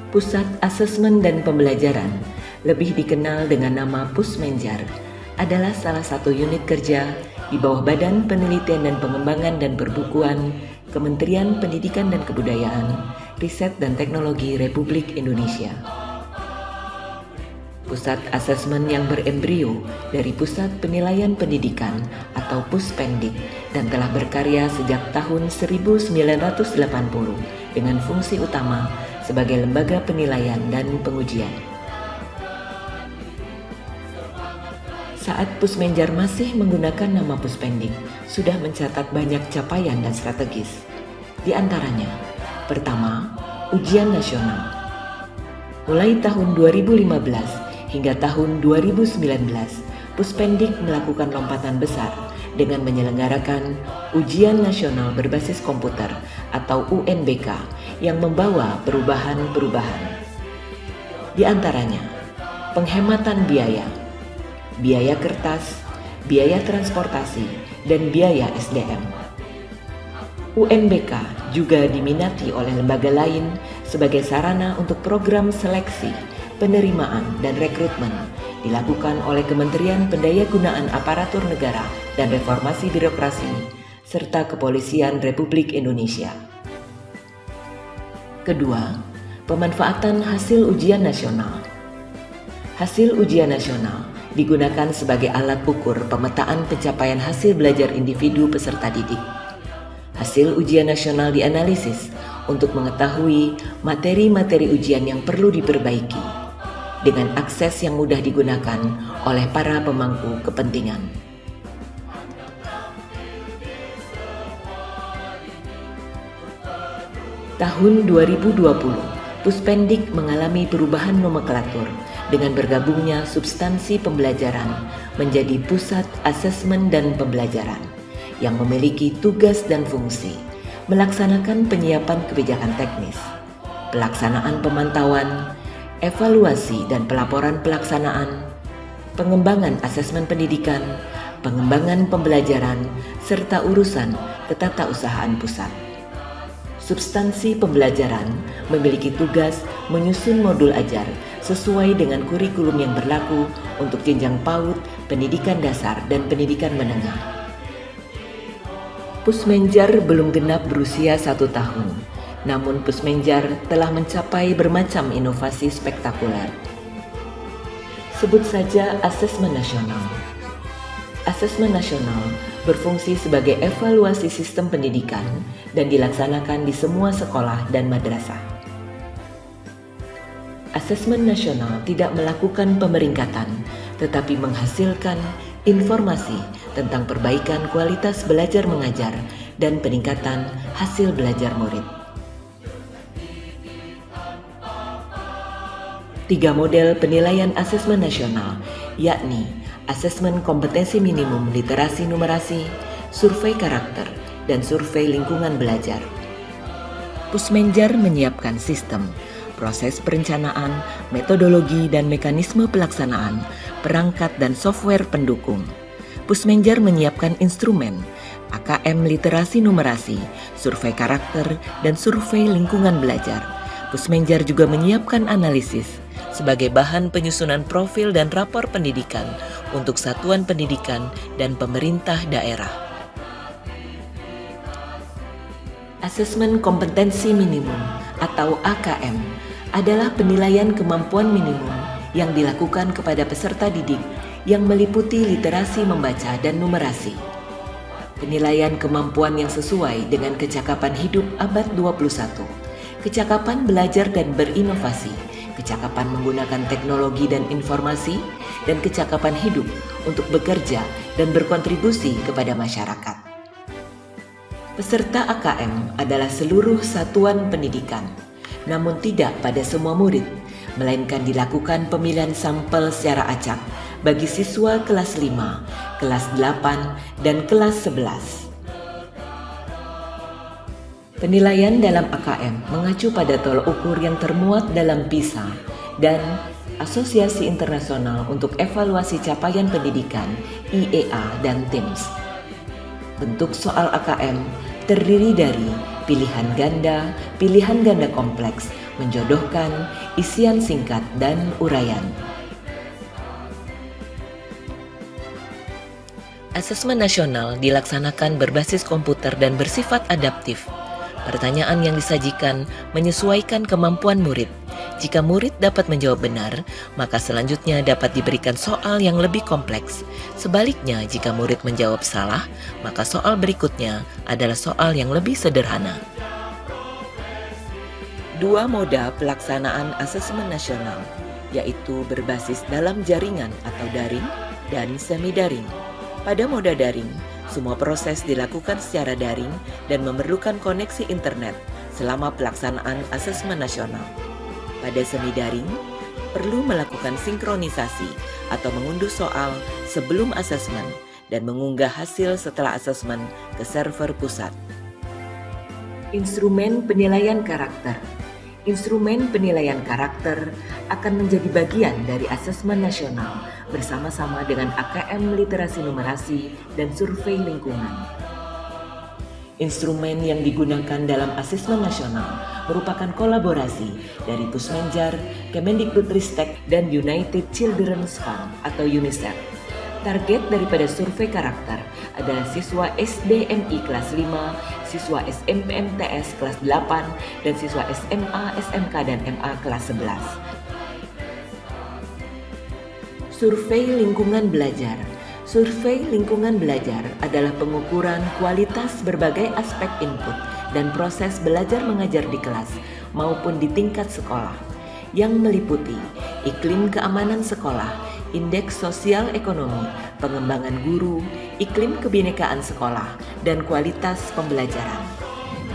Pusat Asesmen dan Pembelajaran, lebih dikenal dengan nama Pusmenjar, adalah salah satu unit kerja di bawah Badan Penelitian dan Pengembangan dan Perbukuan Kementerian Pendidikan dan Kebudayaan, Riset dan Teknologi Republik Indonesia. Pusat asesmen yang berembrio dari Pusat Penilaian Pendidikan atau Puspendik dan telah berkarya sejak tahun 1980 dengan fungsi utama sebagai lembaga penilaian dan pengujian. Saat Pusmenjar masih menggunakan nama Puspendik, sudah mencatat banyak capaian dan strategis. Di antaranya, pertama, ujian nasional. Mulai tahun 2015 hingga tahun 2019, Puspendik melakukan lompatan besar dengan menyelenggarakan ujian nasional berbasis komputer atau UNBK yang membawa perubahan-perubahan. Di antaranya, penghematan biaya, biaya kertas, biaya transportasi, dan biaya SDM. UNBK juga diminati oleh lembaga lain sebagai sarana untuk program seleksi, penerimaan, dan rekrutmen dilakukan oleh Kementerian Pendayagunaan Aparatur Negara dan Reformasi Birokrasi serta Kepolisian Republik Indonesia. Kedua, pemanfaatan hasil ujian nasional. Hasil ujian nasional digunakan sebagai alat ukur pemetaan pencapaian hasil belajar individu peserta didik. Hasil ujian nasional dianalisis untuk mengetahui materi-materi ujian yang perlu diperbaiki dengan akses yang mudah digunakan oleh para pemangku kepentingan. Tahun 2020, Puspendik mengalami perubahan nomenklatur dengan bergabungnya substansi pembelajaran menjadi Pusat Asesmen dan Pembelajaran yang memiliki tugas dan fungsi melaksanakan penyiapan kebijakan teknis, pelaksanaan pemantauan, evaluasi dan pelaporan pelaksanaan, pengembangan asesmen pendidikan, pengembangan pembelajaran, serta urusan ketatausahaan pusat. Substansi pembelajaran memiliki tugas menyusun modul ajar sesuai dengan kurikulum yang berlaku untuk jenjang PAUD, pendidikan dasar, dan pendidikan menengah. Pusmenjar belum genap berusia 1 tahun. Namun Pusmenjar telah mencapai bermacam inovasi spektakuler. Sebut saja asesmen nasional. Asesmen nasional berfungsi sebagai evaluasi sistem pendidikan dan dilaksanakan di semua sekolah dan madrasah. Asesmen nasional tidak melakukan pemeringkatan, tetapi menghasilkan informasi tentang perbaikan kualitas belajar mengajar dan peningkatan hasil belajar murid. 3 model penilaian asesmen nasional, yakni asesmen kompetensi minimum literasi numerasi, survei karakter, dan survei lingkungan belajar. Pusmenjar menyiapkan sistem, proses perencanaan, metodologi dan mekanisme pelaksanaan, perangkat dan software pendukung. Pusmenjar menyiapkan instrumen, AKM literasi numerasi, survei karakter, dan survei lingkungan belajar. Pusmenjar juga menyiapkan analisis sebagai bahan penyusunan profil dan rapor pendidikan untuk satuan pendidikan dan pemerintah daerah. Asesmen kompetensi minimum atau AKM adalah penilaian kemampuan minimum yang dilakukan kepada peserta didik yang meliputi literasi membaca dan numerasi. Penilaian kemampuan yang sesuai dengan kecakapan hidup abad 21, kecakapan belajar dan berinovasi, kecakapan menggunakan teknologi dan informasi, dan kecakapan hidup untuk bekerja dan berkontribusi kepada masyarakat. Peserta AKM adalah seluruh satuan pendidikan, namun tidak pada semua murid, melainkan dilakukan pemilihan sampel secara acak bagi siswa kelas 5, kelas 8, dan kelas 11. Penilaian dalam AKM mengacu pada tolok ukur yang termuat dalam PISA dan Asosiasi Internasional untuk Evaluasi Capaian Pendidikan (IEA) dan TIMSS. Bentuk soal AKM terdiri dari pilihan ganda kompleks, menjodohkan, isian singkat, dan uraian. Asesmen nasional dilaksanakan berbasis komputer dan bersifat adaptif. Pertanyaan yang disajikan menyesuaikan kemampuan murid. Jika murid dapat menjawab benar, maka selanjutnya dapat diberikan soal yang lebih kompleks. Sebaliknya, jika murid menjawab salah, maka soal berikutnya adalah soal yang lebih sederhana. Dua moda pelaksanaan asesmen nasional, yaitu berbasis dalam jaringan atau daring dan semi-daring. Pada moda daring, semua proses dilakukan secara daring dan memerlukan koneksi internet selama pelaksanaan asesmen nasional. Pada semi-daring, perlu melakukan sinkronisasi atau mengunduh soal sebelum asesmen dan mengunggah hasil setelah asesmen ke server pusat. Instrumen penilaian karakter. Instrumen penilaian karakter akan menjadi bagian dari asesmen nasional bersama-sama dengan AKM Literasi Numerasi dan Survei Lingkungan. Instrumen yang digunakan dalam asesmen nasional merupakan kolaborasi dari Pusmenjar, Kemendikbudristek, dan United Children's Fund atau UNICEF. Target daripada survei karakter adalah siswa SDMI kelas 5, siswa SMPMTS kelas 8, dan siswa SMA, SMK, dan MA kelas 11. Survei lingkungan belajar. Survei lingkungan belajar adalah pengukuran kualitas berbagai aspek input dan proses belajar mengajar di kelas maupun di tingkat sekolah, yang meliputi iklim keamanan sekolah, indeks sosial ekonomi, pengembangan guru, iklim kebinekaan sekolah, dan kualitas pembelajaran.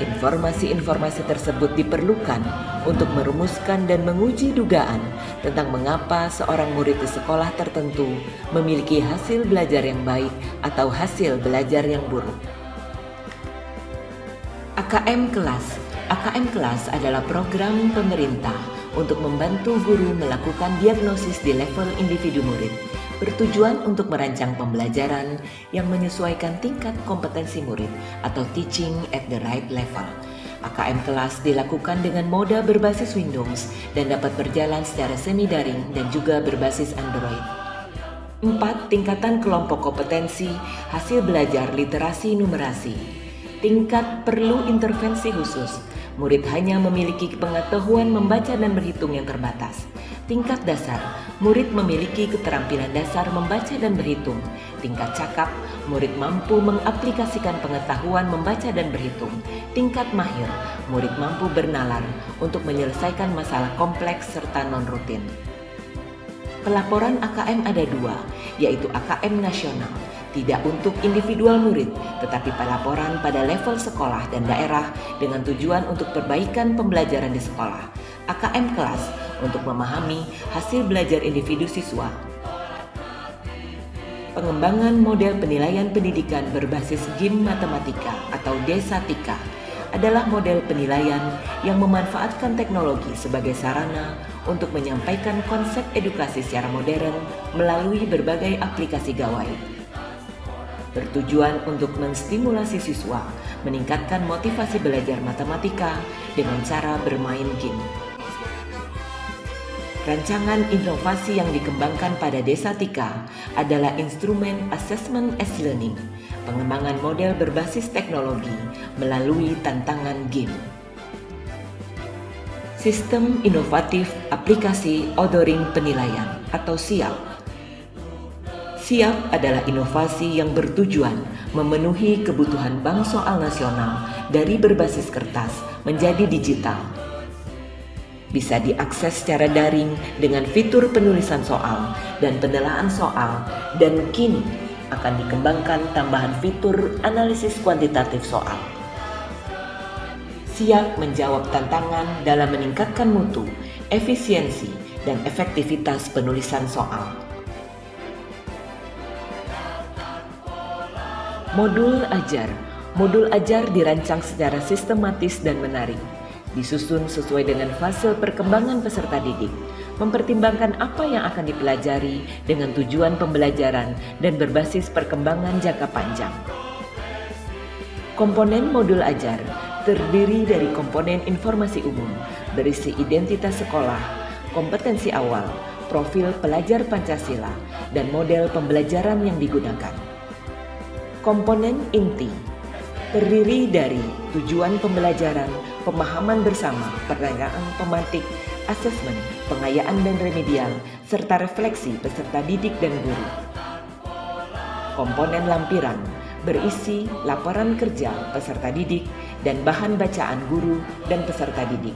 Informasi-informasi tersebut diperlukan untuk merumuskan dan menguji dugaan tentang mengapa seorang murid di sekolah tertentu memiliki hasil belajar yang baik atau hasil belajar yang buruk. AKM Kelas. AKM Kelas adalah program pemerintah untuk membantu guru melakukan diagnosis di level individu murid, bertujuan untuk merancang pembelajaran yang menyesuaikan tingkat kompetensi murid atau teaching at the right level. AKM Kelas dilakukan dengan moda berbasis Windows dan dapat berjalan secara semi-daring dan juga berbasis Android. 4. Tingkatan kelompok kompetensi hasil belajar literasi numerasi. Tingkat perlu intervensi khusus. Murid hanya memiliki pengetahuan membaca dan berhitung yang terbatas. Tingkat dasar, murid memiliki keterampilan dasar membaca dan berhitung. Tingkat cakap, murid mampu mengaplikasikan pengetahuan membaca dan berhitung. Tingkat mahir, murid mampu bernalar untuk menyelesaikan masalah kompleks serta non-rutin. Pelaporan AKM ada dua, yaitu AKM nasional, tidak untuk individual murid, tetapi pelaporan pada level sekolah dan daerah dengan tujuan untuk perbaikan pembelajaran di sekolah. AKM Kelas untuk memahami hasil belajar individu siswa. Pengembangan model penilaian pendidikan berbasis GIM Matematika atau Desatika adalah model penilaian yang memanfaatkan teknologi sebagai sarana untuk menyampaikan konsep edukasi secara modern melalui berbagai aplikasi gawai. Bertujuan untuk menstimulasi siswa meningkatkan motivasi belajar matematika dengan cara bermain game. Rancangan inovasi yang dikembangkan pada Desatika adalah instrumen Assessment as Learning, pengembangan model berbasis teknologi melalui tantangan game. Sistem Inovatif Aplikasi Authoring Penilaian atau SIAP. SIAP adalah inovasi yang bertujuan memenuhi kebutuhan bank soal nasional dari berbasis kertas menjadi digital. Bisa diakses secara daring dengan fitur penulisan soal dan penelaan soal, dan kini akan dikembangkan tambahan fitur analisis kuantitatif soal. SIAP menjawab tantangan dalam meningkatkan mutu, efisiensi, dan efektivitas penulisan soal. Modul ajar. Modul ajar dirancang secara sistematis dan menarik, disusun sesuai dengan fase perkembangan peserta didik, mempertimbangkan apa yang akan dipelajari dengan tujuan pembelajaran dan berbasis perkembangan jangka panjang. Komponen modul ajar terdiri dari komponen informasi umum, berisi identitas sekolah, kompetensi awal, profil pelajar Pancasila, dan model pembelajaran yang digunakan. Komponen inti terdiri dari tujuan pembelajaran, pemahaman bersama, pertanyaan pemantik, asesmen, pengayaan dan remedial, serta refleksi peserta didik dan guru. Komponen lampiran berisi laporan kerja peserta didik dan bahan bacaan guru dan peserta didik.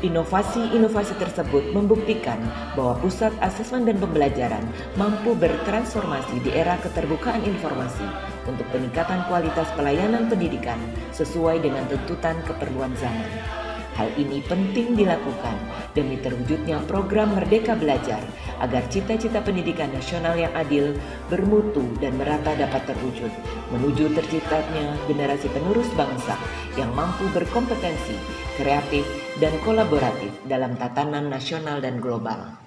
Inovasi-inovasi tersebut membuktikan bahwa Pusat Asesmen dan Pembelajaran mampu bertransformasi di era keterbukaan informasi untuk peningkatan kualitas pelayanan pendidikan sesuai dengan tuntutan keperluan zaman. Hal ini penting dilakukan demi terwujudnya program Merdeka Belajar agar cita-cita pendidikan nasional yang adil, bermutu, dan merata dapat terwujud, menuju terciptanya generasi penerus bangsa yang mampu berkompetensi, kreatif, dan kolaboratif dalam tatanan nasional dan global.